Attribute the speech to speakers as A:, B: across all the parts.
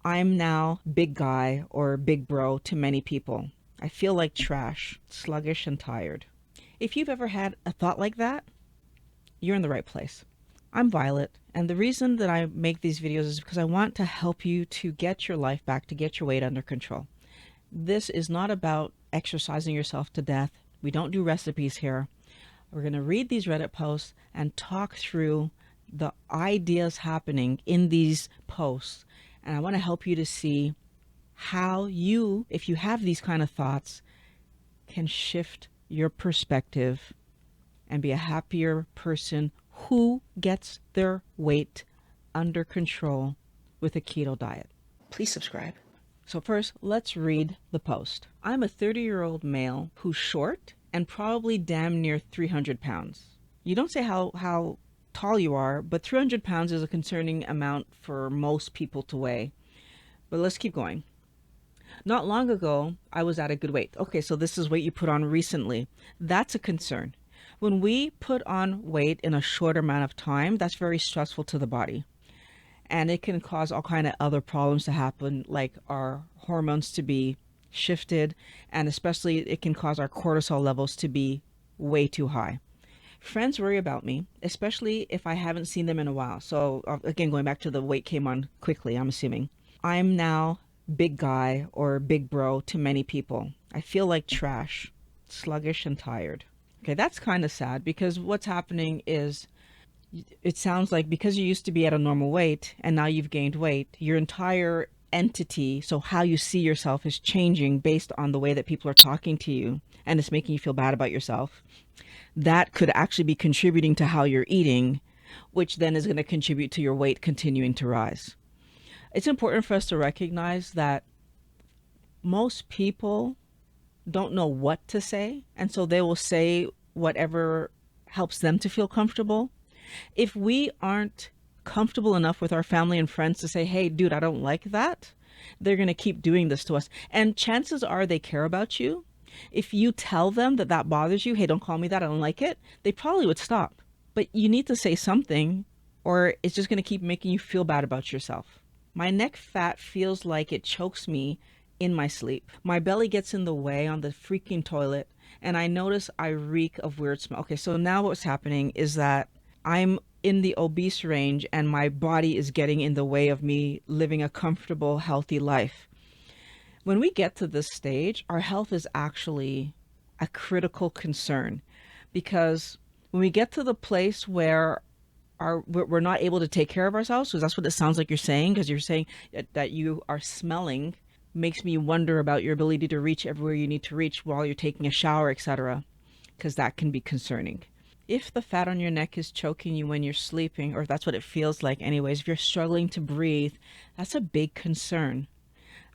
A: I'm now big guy or big bro to many people. I feel like trash, sluggish, and tired. If you've ever had a thought like that, you're in the right place. I'm Violet, and the reason that I make these videos is because I want to help you to get your life back, to get your weight under control. This is not about exercising yourself to death. We don't do recipes here. We're going to read these Reddit posts and talk through the ideas happening in these posts. And I want to help you to see how you, if you have these kind of thoughts, can shift your perspective and be a happier person who gets their weight under control with a keto diet. Please subscribe. So first, let's read the post. I'm a 30-year-old male who's short and probably damn near 300 pounds. You don't say how tall you are, but 300 pounds is a concerning amount for most people to weigh. But let's keep going. Not long ago, I was at a good weight. Okay, so this is weight you put on recently. That's a concern. When we put on weight in a short amount of time, that's very stressful to the body. And it can cause all kind of other problems to happen, like our hormones to be shifted, and especially it can cause our cortisol levels to be way too high. Friends worry about me, especially if I haven't seen them in a while. So again, going back to the weight came on quickly, I'm assuming. I'm now big guy or big bro to many people. I feel like trash, sluggish, and tired. Okay, that's kind of sad because what's happening is it sounds like because you used to be at a normal weight and now you've gained weight, your entire entity, so how you see yourself, is changing based on the way that people are talking to you, and it's making you feel bad about yourself. That could actually be contributing to how you're eating, which then is going to contribute to your weight continuing to rise. It's important for us to recognize that most people don't know what to say, and so they will say whatever helps them to feel comfortable. If we aren't comfortable enough with our family and friends to say, hey, dude, I don't like that, they're going to keep doing this to us. And chances are they care about you. If you tell them that that bothers you, hey, don't call me that, I don't like it, they probably would stop. But you need to say something, or it's just going to keep making you feel bad about yourself. My neck fat feels like it chokes me in my sleep. My belly gets in the way on the freaking toilet, and I notice I reek of weird smell. Okay, so now what's happening is that I'm in the obese range and my body is getting in the way of me living a comfortable, healthy life. When we get to this stage, our health is actually a critical concern, because when we get to the place where we're not able to take care of ourselves, because that's what it sounds like you're saying, because you're saying that you are smelling, makes me wonder about your ability to reach everywhere you need to reach while you're taking a shower, etc., because that can be concerning. If the fat on your neck is choking you when you're sleeping, or if that's what it feels like anyways, if you're struggling to breathe, that's a big concern.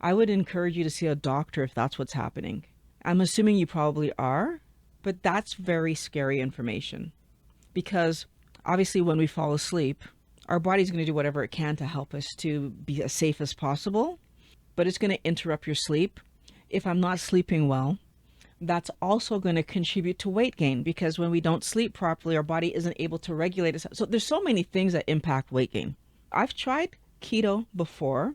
A: I would encourage you to see a doctor if that's what's happening. I'm assuming you probably are, but that's very scary information, because obviously when we fall asleep, our body's going to do whatever it can to help us to be as safe as possible, but it's going to interrupt your sleep. If I'm not sleeping well, that's also going to contribute to weight gain, because when we don't sleep properly, our body isn't able to regulate itself. So there's so many things that impact weight gain. I've tried keto before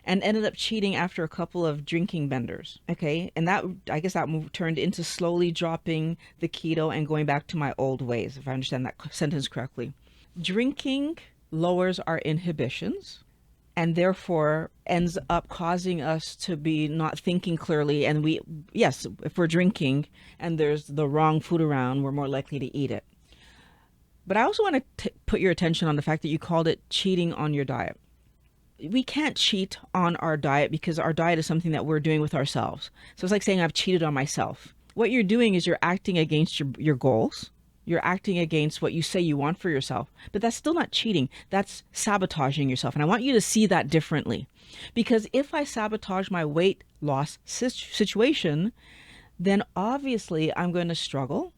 A: and ended up cheating after a couple of drinking benders. Okay, and that, I guess that move turned into slowly dropping the keto and going back to my old ways, if I understand that sentence correctly. Drinking lowers our inhibitions and therefore ends up causing us to be not thinking clearly. And we, yes, if we're drinking and there's the wrong food around, we're more likely to eat it. But I also want to put your attention on the fact that you called it cheating on your diet. We can't cheat on our diet, because our diet is something that we're doing with ourselves. So it's like saying I've cheated on myself. What you're doing is you're acting against your goals. You're acting against what you say you want for yourself, but that's still not cheating. That's sabotaging yourself. And I want you to see that differently, because if I sabotage my weight loss situation, then obviously I'm going to struggle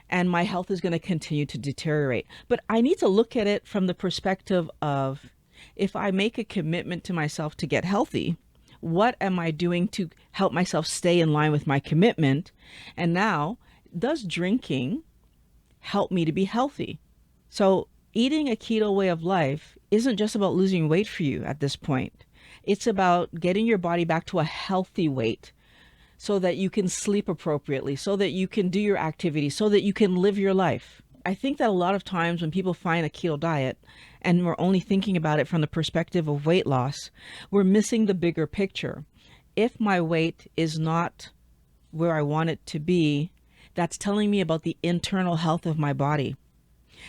A: and my health is going to continue to deteriorate. But I need to look at it from the perspective of, if I make a commitment to myself to get healthy, what am I doing to help myself stay in line with my commitment? And now, does drinking help me to be healthy? So eating a keto way of life isn't just about losing weight for you at this point. It's about getting your body back to a healthy weight so that you can sleep appropriately, so that you can do your activities, so that you can live your life. I think that a lot of times when people find a keto diet and we're only thinking about it from the perspective of weight loss, we're missing the bigger picture. If my weight is not where I want it to be, that's telling me about the internal health of my body.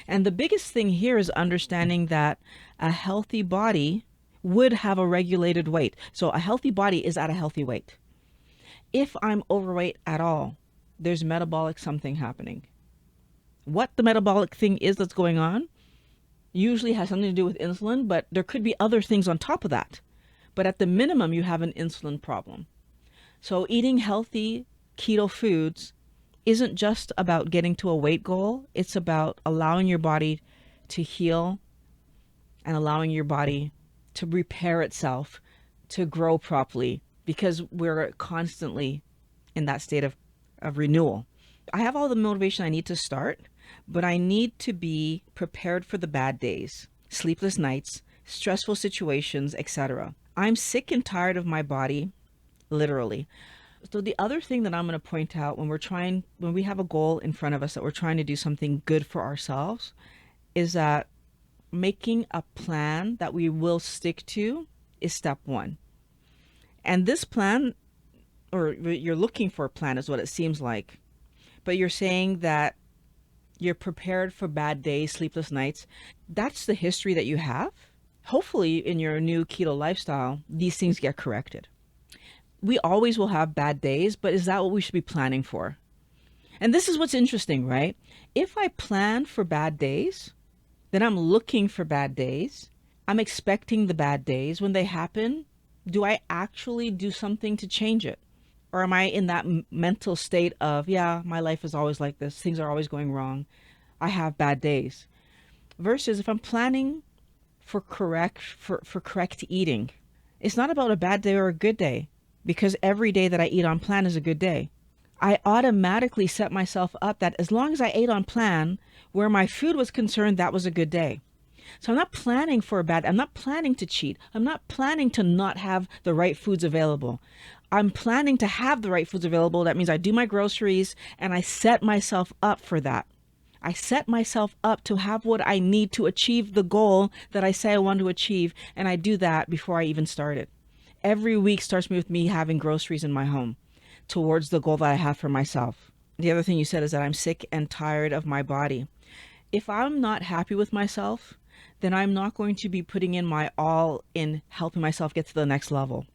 A: And the biggest thing here is understanding that a healthy body would have a regulated weight. So a healthy body is at a healthy weight. If I'm overweight at all, there's metabolic something happening. What the metabolic thing is that's going on usually has something to do with insulin, but there could be other things on top of that. But at the minimum, you have an insulin problem. So eating healthy keto foods isn't just about getting to a weight goal. It's about allowing your body to heal and allowing your body to repair itself, to grow properly, because we're constantly in that state of renewal. I have all the motivation I need to start, but I need to be prepared for the bad days, sleepless nights, stressful situations, etc. I'm sick and tired of my body, literally. So the other thing that I'm going to point out when we have a goal in front of us that we're trying to do something good for ourselves, is that making a plan that we will stick to is step one. And this plan, or you're looking for a plan is what it seems like, but you're saying that you're prepared for bad days, sleepless nights. That's the history that you have. Hopefully in your new keto lifestyle, these things get corrected. We always will have bad days, but is that what we should be planning for? And this is what's interesting, right? If I plan for bad days, then I'm looking for bad days. I'm expecting the bad days. When they happen, do I actually do something to change it? Or am I in that mental state of, yeah, my life is always like this. Things are always going wrong. I have bad days. Versus if I'm planning for correct eating, it's not about a bad day or a good day, because every day that I eat on plan is a good day. I automatically set myself up that as long as I ate on plan, where my food was concerned, that was a good day. So I'm not planning for I'm not planning to cheat. I'm not planning to not have the right foods available. I'm planning to have the right foods available. That means I do my groceries and I set myself up for that. I set myself up to have what I need to achieve the goal that I say I want to achieve. And I do that before I even start it. Every week starts with me having groceries in my home towards the goal that I have for myself. The other thing you said is that I'm sick and tired of my body. If I'm not happy with myself, then I'm not going to be putting in my all in helping myself get to the next level.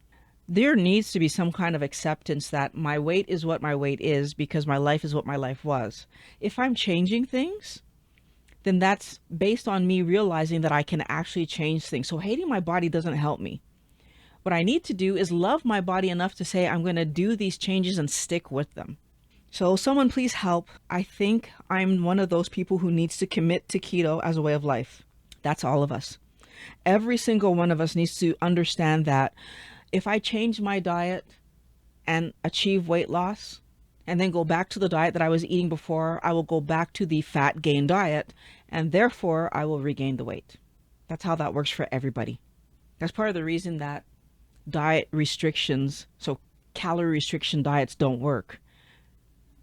A: There needs to be some kind of acceptance that my weight is what my weight is because my life is what my life was. If I'm changing things, then that's based on me realizing that I can actually change things. So hating my body doesn't help me. What I need to do is love my body enough to say I'm going to do these changes and stick with them. So someone please help. I think I'm one of those people who needs to commit to keto as a way of life. That's all of us. Every single one of us needs to understand that if I change my diet and achieve weight loss and then go back to the diet that I was eating before, I will go back to the fat gain diet and therefore I will regain the weight. That's how that works for everybody. That's part of the reason that diet restrictions, so calorie restriction diets don't work,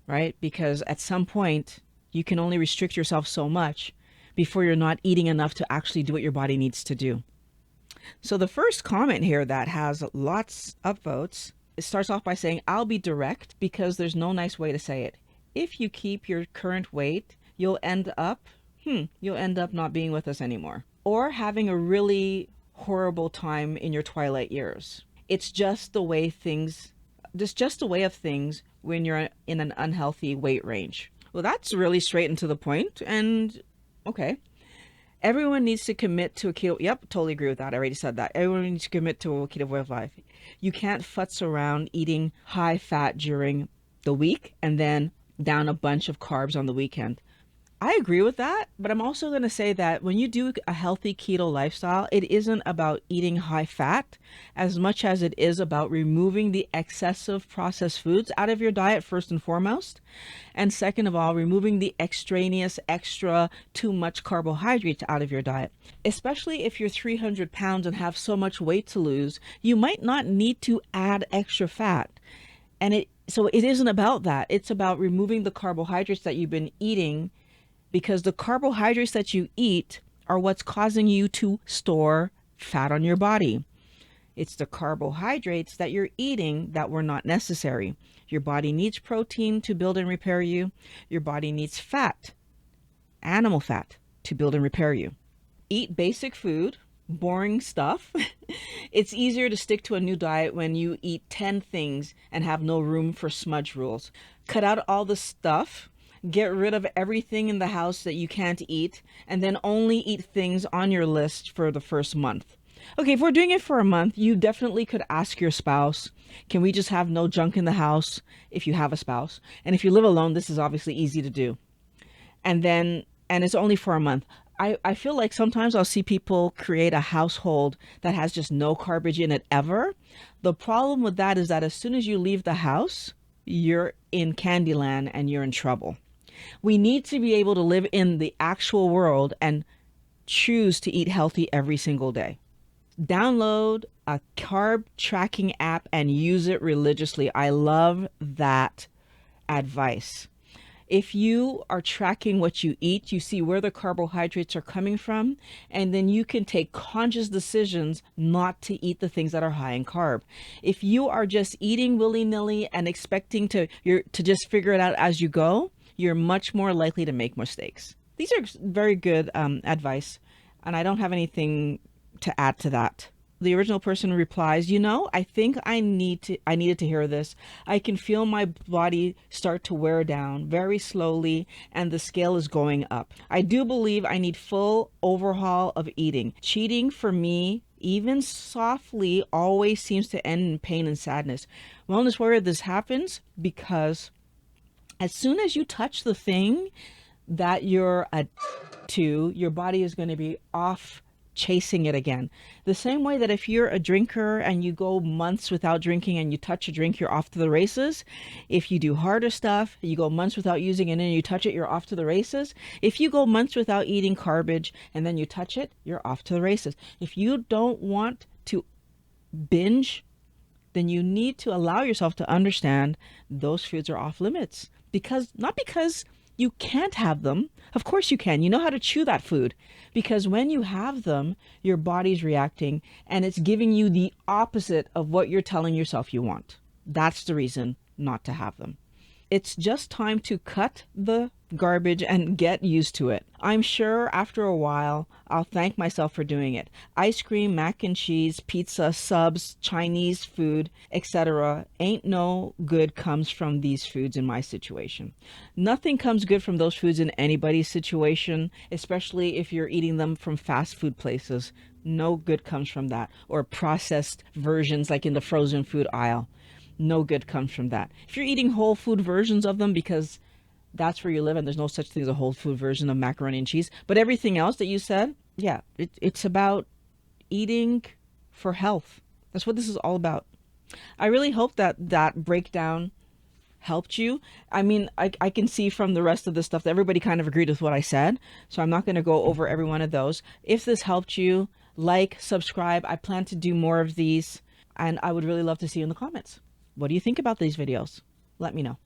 A: right? Because at some point you can only restrict yourself so much before you're not eating enough to actually do what your body needs to do. So the first comment here that has lots of votes, it starts off by saying, I'll be direct because there's no nice way to say it. If you keep your current weight, you'll end up not being with us anymore, or having a really horrible time in your twilight years. It's just the way just a way of things when you're in an unhealthy weight range. Well, that's really straight and to the point, and okay. Everyone needs to commit to a keto. Yep, totally agree with that. I already said that. Everyone needs to commit to a keto way of life. You can't futz around eating high fat during the week and then down a bunch of carbs on the weekend. I agree with that, but I'm also going to say that when you do a healthy keto lifestyle, it isn't about eating high fat as much as it is about removing the excessive processed foods out of your diet, first and foremost. And second of all, removing the extraneous, extra, too much carbohydrates out of your diet. Especially if you're 300 pounds and have so much weight to lose, you might not need to add extra fat. So it isn't about that. It's about removing the carbohydrates that you've been eating, because the carbohydrates that you eat are what's causing you to store fat on your body. It's the carbohydrates that you're eating that were not necessary. Your body needs protein to build and repair you. Your body needs fat, animal fat, to build and repair you. Eat basic food, boring stuff. It's easier to stick to a new diet when you eat 10 things and have no room for smudge rules. Cut out all the stuff. Get rid of everything in the house that you can't eat, and then only eat things on your list for the first month. Okay, if we're doing it for a month, you definitely could ask your spouse, can we just have no junk in the house if you have a spouse? And if you live alone, this is obviously easy to do. And it's only for a month. I feel like sometimes I'll see people create a household that has just no garbage in it ever. The problem with that is that as soon as you leave the house, you're in Candyland and you're in trouble. We need to be able to live in the actual world and choose to eat healthy every single day. Download a carb tracking app and use it religiously. I love that advice. If you are tracking what you eat, you see where the carbohydrates are coming from, and then you can take conscious decisions not to eat the things that are high in carb. If you are just eating willy-nilly and expecting to just figure it out as you go, you're much more likely to make mistakes. These are very good advice, and I don't have anything to add to that. The original person replies, I think I needed to hear this. I can feel my body start to wear down very slowly, and the scale is going up. I do believe I need full overhaul of eating. Cheating for me, even softly, always seems to end in pain and sadness. Wellness Warrior, this happens because as soon as you touch the thing that you're to, your body is going to be off chasing it again. The same way that if you're a drinker and you go months without drinking and you touch a drink, you're off to the races. If you do harder stuff, you go months without using it and then you touch it, you're off to the races. If you go months without eating garbage and then you touch it, you're off to the races. If you don't want to binge, then you need to allow yourself to understand those foods are off limits. Not because you can't have them. Of course you can. You know how to chew that food, because when you have them, your body's reacting and it's giving you the opposite of what you're telling yourself you want. That's the reason not to have them. It's just time to cut the garbage and get used to it. I'm sure after a while, I'll thank myself for doing it. Ice cream, mac and cheese, pizza, subs, Chinese food, etc. Ain't no good comes from these foods in my situation. Nothing comes good from those foods in anybody's situation, especially if you're eating them from fast food places. No good comes from that. Or processed versions like in the frozen food aisle. No good comes from that. If you're eating whole food versions of them because that's where you live and there's no such thing as a whole food version of macaroni and cheese, but everything else that you said, yeah, it's about eating for health. That's what this is all about. I really hope that breakdown helped you. I mean, I can see from the rest of the stuff that everybody kind of agreed with what I said, so I'm not going to go over every one of those. If this helped you, like, subscribe. I plan to do more of these, and I would really love to see you in the comments. What do you think about these videos? Let me know.